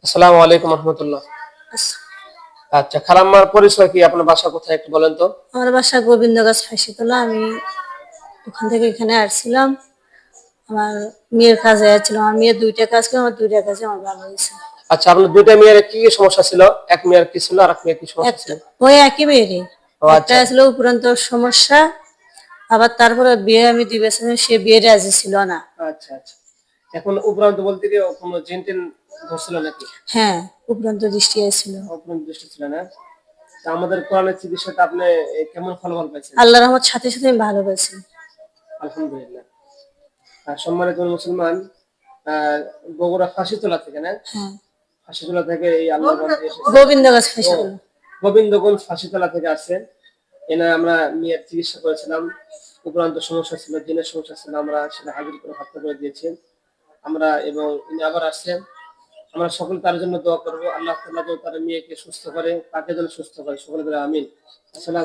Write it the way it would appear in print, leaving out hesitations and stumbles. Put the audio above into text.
আসসালামু আলাইকুম রহমতুল্লাহ। আস- আচ্ছা, খালাম্মার পরিচয় কি? আপনার বাসা কোথায় একটু বলেন তো। আমার বাসা গোবিন্দগঞ্জ ফাঁসিতলা। আমি ওখান থেকে এখানে আসছিলাম। আমার মেয়ের কাজে যাচ্ছিলাম। আমার মেয়ের দুইটা কাজ করে, আমার দুইটা কাজে আমার ভালো হয়েছে। আচ্ছা, আপনার দুইটা মেয়ের কি কি সমস্যা ছিল? এক মেয়ের কি ছিল আর এক মেয়ের কি সমস্যা ছিল? একটা ওই একই মেয়েরই। ও একটা আচ্ছা। ছিল উপরন্ত সমস্যা, আবার তারপরে বিয়ে আমি দিবে সে বিয়ে রাজি ছিল না। আচ্ছা আচ্ছা। এখন উপরান্ত বলতে কি কোনো জিন টিন ধরছিল নাকি? হ্যাঁ, উপরন্ত দৃষ্টি আসছিল। উপরান্ত দৃষ্টি ছিল না? তা আমাদের কোরআনের চিকিৎসাটা আপনি কেমন ফলাফল পাইছেন? আল্লাহ রহমত সাথে সাথে আমি ভালো পেয়েছি। আলহামদুলিল্লাহ। আর সম্মানিত মুসলমান, বগুড়া ফাঁসিতলা থেকে না? হ্যাঁ, ফাঁসিতলা থেকে এই আল্লাহ বান্দা এসেছে। গোবিন্দগঞ্জ ও, ফাঁসিতলা। গোবিন্দগঞ্জ ফাঁসিতলা থেকে আসছে। এনে আমরা মেয়ের চিকিৎসা করেছিলাম। উপরান্ত সমস্যা ছিল, জিনের সমস্যা ছিল, আমরা সেটা হাজির করে হত্যা করে দিয়েছি আমরা। এবং ইনি আবার আসছেন। আমরা সকলে তার জন্য দোয়া করবো, আল্লাহ তাআলা যেন তার মেয়েকে সুস্থ করে, তাকে যেন সুস্থ করে, সকলে বলে আমিন। আসসালাম।